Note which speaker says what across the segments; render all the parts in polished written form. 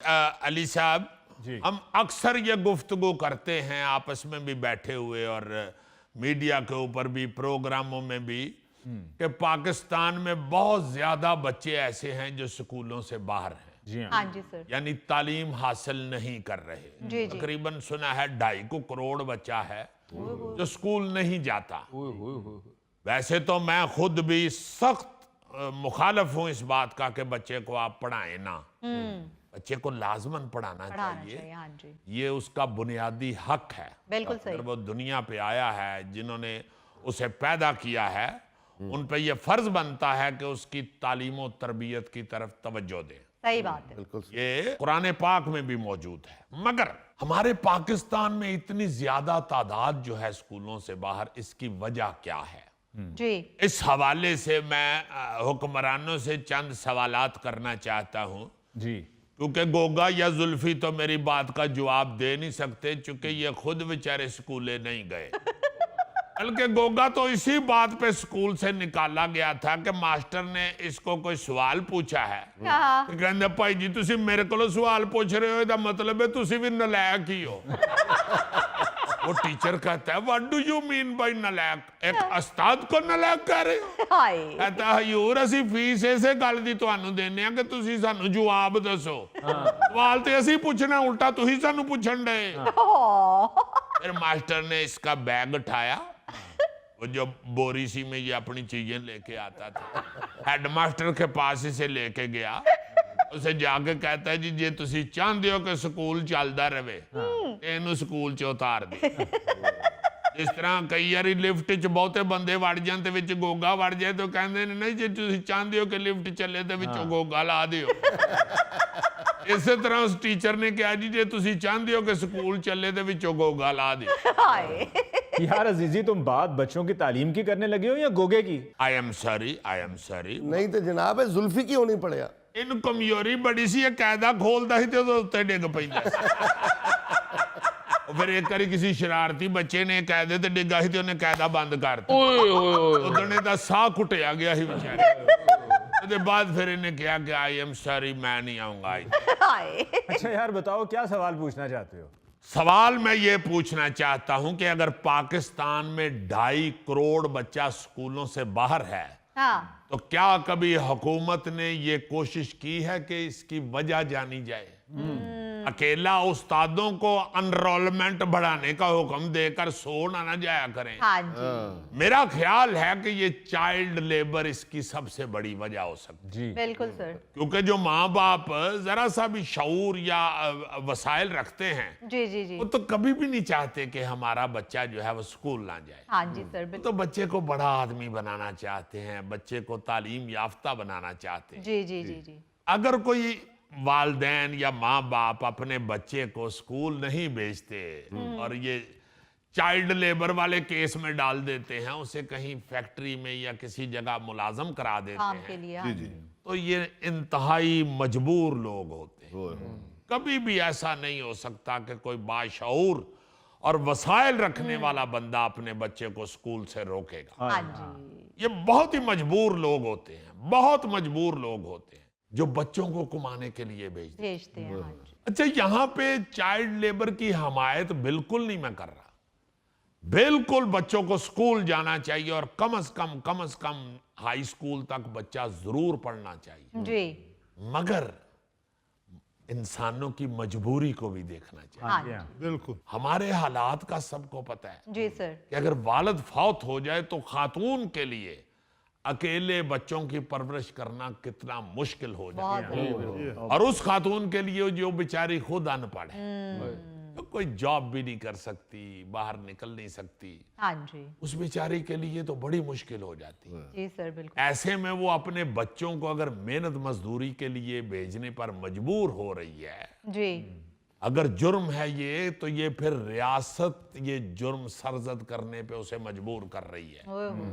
Speaker 1: अली साहब,
Speaker 2: जी।
Speaker 1: हम अक्सर ये गुफ्तगू करते हैं आपस में भी बैठे हुए और मीडिया के ऊपर भी, प्रोग्रामों में भी, कि पाकिस्तान में बहुत ज्यादा बच्चे ऐसे हैं जो स्कूलों से बाहर हैं,
Speaker 2: जी हाँ।
Speaker 3: हाँ जी सर।
Speaker 1: यानी तालीम हासिल नहीं कर रहे।
Speaker 3: जी जी।
Speaker 1: तकरीबन सुना है 2.5 करोड़ बच्चा है जो स्कूल नहीं जाता। वैसे तो मैं खुद भी सख्त मुखालफ हूं इस बात का कि बच्चे को आप पढ़ाएं ना, बच्चे को लाजमन पढ़ाना
Speaker 3: पढ़ाना
Speaker 1: चाहिए।
Speaker 3: चाहिए, हाँ जी।
Speaker 1: ये उसका बुनियादी हक है।
Speaker 3: बिल्कुल सही।
Speaker 1: अगर वो दुनिया पे आया है, जिन्होंने उसे पैदा किया है, उन पे ये फर्ज बनता है कि उसकी तालीम और तरबियत की तरफ तवज्जो दें।
Speaker 3: सही बात है।
Speaker 1: ये कुरान पाक में भी मौजूद है। मगर हमारे पाकिस्तान में इतनी ज्यादा तादाद जो है स्कूलों से बाहर, इसकी वजह क्या है?
Speaker 3: जी।
Speaker 1: इस हवाले से मैं हुक्मरानों से चंद सवालात करना चाहता हूं,
Speaker 2: जी।
Speaker 1: क्योंकि गोगा या जुल्फी तो मेरी बात का जवाब दे नहीं सकते, चूंकि ये खुद बेचारे स्कूले नहीं गए। बल्कि गोगा तो इसी बात पे स्कूल से निकाला गया था कि मास्टर ने इसको कोई सवाल पूछा है,
Speaker 3: हाँ।
Speaker 1: तो कहंदे भाई जी तुसी मेरे को सवाल पूछ रहे हो, इसका मतलब है तुसी भी नलायक ही हो। वो टीचर कहता है what do you mean by नलायक? एक उस्ताद को नलायक कह रहे हो?
Speaker 3: हाय।
Speaker 1: कहता हजूर ਅਸੀਂ फीस इसे गल दी ਤੁਹਾਨੂੰ देने ਆ कि ਤੁਸੀਂ ਸਾਨੂੰ जवाब दसो। सवाल तो ਅਸੀਂ ਪੁੱਛਣਾ, उल्टा ਤੁਸੀਂ ਸਾਨੂੰ ਪੁੱਛਣ ਡਏ। फिर मास्टर ने इसका बैग उठाया, वो जो बोरी सी में ये अपनी चीजें लेके आता था, हेडमास्टर के पास इसे लेके गया। उसे जाके कहता है जी जे तुसी चाहते हो कि स्कूल चलता रहे, इनू स्कूल च उतार दे। इस तरह कई बारी लिफ्ट च बहुते बंदे वड़ जान ते विच गोगा वड़ जाए तो कहते ने नहीं जे तुसी चाहते हो कि लिफ्ट चले तो विचों गोगा ला दियो। इस तरह उस टीचर ने कहा जी जे तुसी चाहते हो कि स्कूल चले तो विचों गोगा ला दियो।
Speaker 3: हाय।
Speaker 2: यार अजीजी, तुम बात बच्चों की तालीम की करने लगे हो या गोगे की?
Speaker 1: I am sorry.
Speaker 4: नहीं तो जनाब जुल्फी क्यों नहीं पड़िया?
Speaker 1: इन कमजोरी बड़ी सी, कायदा खोलता ही तो उत्ते डिग पैंदा। फिर एक बारी किसी शरारती बच्चे ने कायदे ते डिगा ही, उन्हें कायदा बंद करता। उदने दा साह घुटिया गया ही बेचारे। उसके बाद फिर इन्हें कहा कि आई एम सॉरी, मैं नहीं आऊंगा।
Speaker 3: हाय।
Speaker 2: अच्छा यार बताओ, क्या सवाल पूछना चाहते हो?
Speaker 1: सवाल मैं ये पूछना चाहता हूं कि अगर पाकिस्तान में 2.5 करोड़ बच्चा स्कूलों से बाहर है,
Speaker 3: हाँ।
Speaker 1: तो क्या कभी हुकूमत ने ये कोशिश की है कि इसकी वजह जानी जाए? अकेला उस्तादों को एनरोलमेंट बढ़ाने का हुक्म देकर सोना ना जाया करें।
Speaker 3: हाँ जी।
Speaker 1: मेरा ख्याल है कि ये चाइल्ड लेबर इसकी सबसे बड़ी वजह हो सकती
Speaker 2: जी।
Speaker 3: बिल्कुल सर।
Speaker 1: क्योंकि जो माँ बाप जरा सा भी शऊर या वसाइल रखते हैं,
Speaker 3: जी जी जी।
Speaker 1: वो तो कभी भी नहीं चाहते कि हमारा बच्चा जो है वो स्कूल ना जाए।
Speaker 3: हाँ जी सर।
Speaker 1: वो
Speaker 3: बिल्कुल।
Speaker 1: तो बच्चे को बड़ा आदमी बनाना चाहते हैं, बच्चे को तालीम याफ्ता बनाना चाहते हैं।
Speaker 3: जी जी जी जी।
Speaker 1: अगर कोई वालदैन या माँ बाप अपने बच्चे को स्कूल नहीं भेजते और ये चाइल्ड लेबर वाले केस में डाल देते हैं, उसे कहीं फैक्ट्री में या किसी जगह मुलाजम करा देते
Speaker 3: काम के
Speaker 1: हैं,
Speaker 3: लिए। हाँ जी।
Speaker 1: तो ये इंतहाई मजबूर लोग होते हैं। कभी भी ऐसा नहीं हो सकता कि कोई बाशऊर और वसाइल रखने वाला बंदा अपने बच्चे को स्कूल से रोकेगा।
Speaker 3: हाँ जी।
Speaker 1: ये बहुत ही मजबूर लोग होते हैं, बहुत मजबूर लोग होते हैं जो बच्चों को कमाने के लिए भेजते हैं।
Speaker 3: भेजते हैं। हाँ जी।
Speaker 1: अच्छा, यहां पे चाइल्ड लेबर की हमायत बिल्कुल नहीं मैं कर रहा। बिल्कुल बच्चों को स्कूल जाना चाहिए और कम से कम हाई स्कूल तक बच्चा जरूर पढ़ना चाहिए।
Speaker 3: जी।
Speaker 1: मगर इंसानों की मजबूरी को भी देखना चाहिए।
Speaker 3: हाँ
Speaker 2: जी
Speaker 3: जी।
Speaker 2: हाँ।
Speaker 4: बिल्कुल।
Speaker 1: हमारे हालात का सबको पता है
Speaker 3: जी सर।
Speaker 1: कि अगर वालिद फौत हो जाए तो खातून के लिए अकेले बच्चों की परवरिश करना कितना मुश्किल हो जाए।
Speaker 3: बहुत।
Speaker 1: और उस खातून के लिए जो बेचारी खुद अनपढ़ है, तो कोई जॉब भी नहीं कर सकती, बाहर निकल नहीं सकती,
Speaker 3: हाँ जी।
Speaker 1: उस बेचारी के लिए तो बड़ी मुश्किल हो जाती है।
Speaker 3: जी सर। बिल्कुल।
Speaker 1: ऐसे में वो अपने बच्चों को अगर मेहनत मजदूरी के लिए भेजने पर मजबूर हो रही है,
Speaker 3: जी।
Speaker 1: अगर जुर्म है ये, तो ये फिर रियासत ये जुर्म सरजद करने पे उसे मजबूर कर रही है।
Speaker 3: ओए हो।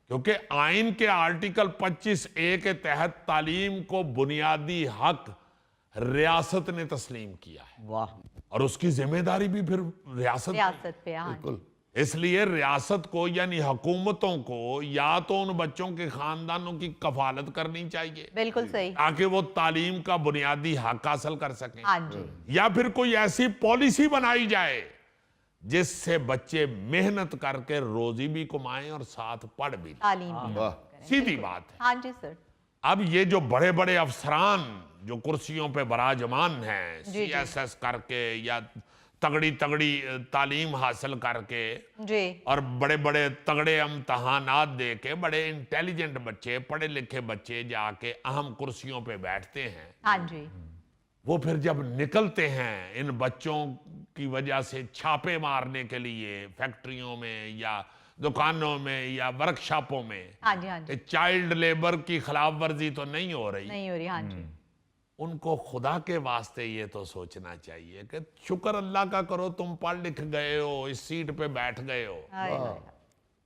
Speaker 1: क्योंकि आइन के आर्टिकल 25A के तहत तालीम को बुनियादी हक रियासत ने तस्लीम किया है।
Speaker 2: वाह।
Speaker 1: और उसकी जिम्मेदारी भी फिर रियासत
Speaker 3: रियासत पे। हाँ जी।
Speaker 4: बिल्कुल।
Speaker 1: इसलिए रियासत को यानी हुकूमतों को या तो उन बच्चों के खानदानों की कफालत करनी चाहिए
Speaker 3: बिल्कुल सही।
Speaker 1: ताकि वो तालीम का बुनियादी हक हासिल कर सकें,
Speaker 3: हाँ जी,
Speaker 1: या फिर कोई ऐसी पॉलिसी बनाई जाए जिससे बच्चे मेहनत करके रोजी भी कमाएं और साथ पढ़ भी लें।
Speaker 3: तालीम भी
Speaker 4: वाह।
Speaker 3: करें।
Speaker 1: सीधी बात है।
Speaker 3: हाँ जी सर।
Speaker 1: अब ये जो बड़े बड़े अफसरान जो कुर्सियों पे बराजमान हैं,
Speaker 3: जी, जी।
Speaker 1: CSS करके या तगड़ी तगड़ी तालीम हासिल करके
Speaker 3: जी,
Speaker 1: और बड़े बड़े तगड़े इम्तहानात दे के बड़े इंटेलिजेंट बच्चे, पढ़े लिखे बच्चे जाके अहम कुर्सियों पे बैठते हैं,
Speaker 3: हाँ जी,
Speaker 1: वो फिर जब निकलते हैं इन बच्चों की वजह से छापे मारने के लिए फैक्ट्रियों में या दुकानों में या वर्कशॉपों में,
Speaker 3: हाँ जी, हाँ जी,
Speaker 1: चाइल्ड लेबर की खिलाफ वर्जी तो नहीं हो रही।
Speaker 3: नहीं हो रही। हाँ जी,
Speaker 1: उनको खुदा के वास्ते ये तो सोचना चाहिए कि शुक्र अल्लाह का करो तुम पढ़ लिख गए हो, इस सीट पे बैठ गए हो।
Speaker 3: हाय, हाय, हाय।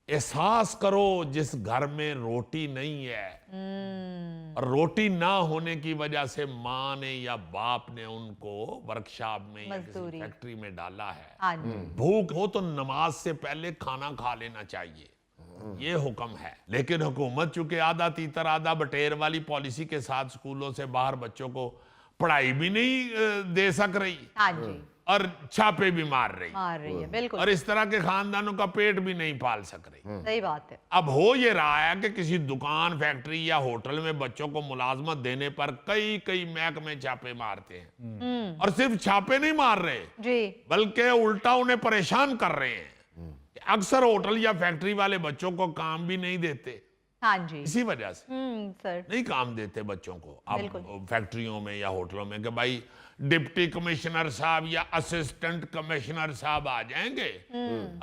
Speaker 1: एहसास करो जिस घर में रोटी नहीं है और रोटी ना होने की वजह से माँ ने या बाप ने उनको वर्कशॉप में या किसी
Speaker 3: मजदूरी।
Speaker 1: फैक्ट्री में डाला है,
Speaker 3: हाँ जी,
Speaker 1: भूख हो तो नमाज से पहले खाना खा लेना चाहिए, ये हुक्म है। लेकिन हुकूमत चूंकि आधा तीतर आधा बटेर वाली पॉलिसी के साथ स्कूलों से बाहर बच्चों को पढ़ाई भी नहीं दे सक रही
Speaker 3: हाँ जी,
Speaker 1: और छापे भी मार रही
Speaker 3: मार रही है, बिल्कुल
Speaker 1: और इस तरह के खानदानों का पेट भी नहीं पाल सक रही।
Speaker 3: सही बात है।
Speaker 1: अब हो ये रहा है कि किसी दुकान, फैक्ट्री या होटल में बच्चों को मुलाजमत देने पर कई कई महकमे छापे मारते हैं और सिर्फ छापे नहीं मार रहे
Speaker 3: जी,
Speaker 1: बल्कि उल्टा उन्हें परेशान कर रहे हैं। अक्सर होटल या फैक्ट्री वाले बच्चों को काम भी नहीं देते,
Speaker 3: हाँ जी,
Speaker 1: इसी वजह से
Speaker 3: सर,
Speaker 1: नहीं काम देते बच्चों को।
Speaker 3: बिल्कुल।
Speaker 1: अब फैक्ट्रियों में या होटलों में कि भाई डिप्टी कमिश्नर साहब या असिस्टेंट कमिश्नर साहब आ जाएंगे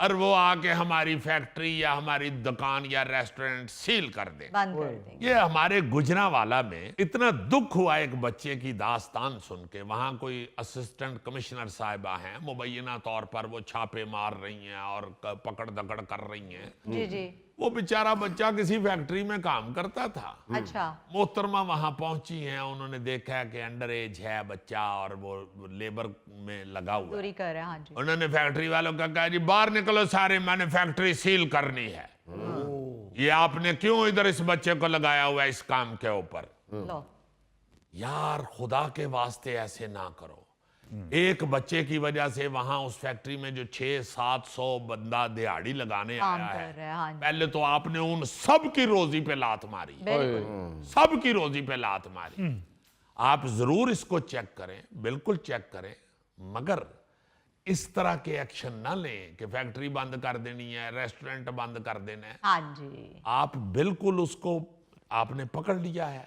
Speaker 1: और वो आके हमारी फैक्ट्री या हमारी दुकान या रेस्टोरेंट सील कर दें।
Speaker 3: बंद कर देंगे।
Speaker 1: ये हमारे गुजरांवाला में इतना दुख हुआ एक बच्चे की दास्तान सुन के। वहां कोई असिस्टेंट कमिश्नर साहिबा हैं, मुबैना तौर पर वो छापे मार रही हैं और पकड़ दकड़ कर रही हैं।
Speaker 3: जी, जी,
Speaker 1: वो बेचारा बच्चा किसी फैक्ट्री में काम करता था।
Speaker 3: अच्छा,
Speaker 1: मोहतरमा वहां पहुंची हैं, उन्होंने देखा कि अंडर एज है बच्चा और वो लेबर में लगा हुआ है।
Speaker 3: दूरी कर रहे हैं। हाँ जी,
Speaker 1: उन्होंने फैक्ट्री वालों का कहा जी बाहर निकलो सारे, मैंने फैक्ट्री सील करनी है। ये आपने क्यों इधर इस बच्चे को लगाया हुआ है इस काम के ऊपर?
Speaker 3: लो,
Speaker 1: यार खुदा के वास्ते ऐसे ना करो। एक बच्चे की वजह से वहां उस फैक्ट्री में जो 600-700 बंदा दिहाड़ी लगाने
Speaker 3: काम
Speaker 1: आया
Speaker 3: कर
Speaker 1: है,
Speaker 3: रहे हैं। हाँ जी,
Speaker 1: पहले तो आपने उन सब की रोजी पे लात मारी,
Speaker 3: बिल्कुल,
Speaker 1: सब की रोजी पे लात मारी। आप जरूर इसको चेक करें, बिल्कुल चेक करें, मगर इस तरह के एक्शन ना लें कि फैक्ट्री बंद कर देनी है, रेस्टोरेंट बंद कर देना है।
Speaker 3: हाँ जी,
Speaker 1: आप बिल्कुल उसको आपने पकड़ लिया है,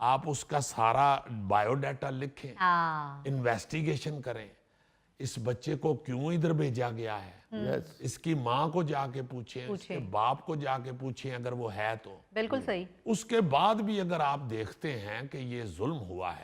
Speaker 1: आप उसका सारा बायोडाटा लिखें,
Speaker 3: हाँ,
Speaker 1: इन्वेस्टिगेशन करें, इस बच्चे को क्यों इधर भेजा गया है,
Speaker 4: यस
Speaker 1: इसकी माँ को जाके पूछें, इसके बाप को जाके पूछें अगर वो है तो।
Speaker 3: बिल्कुल सही।
Speaker 1: उसके बाद भी अगर आप देखते हैं कि ये जुल्म हुआ है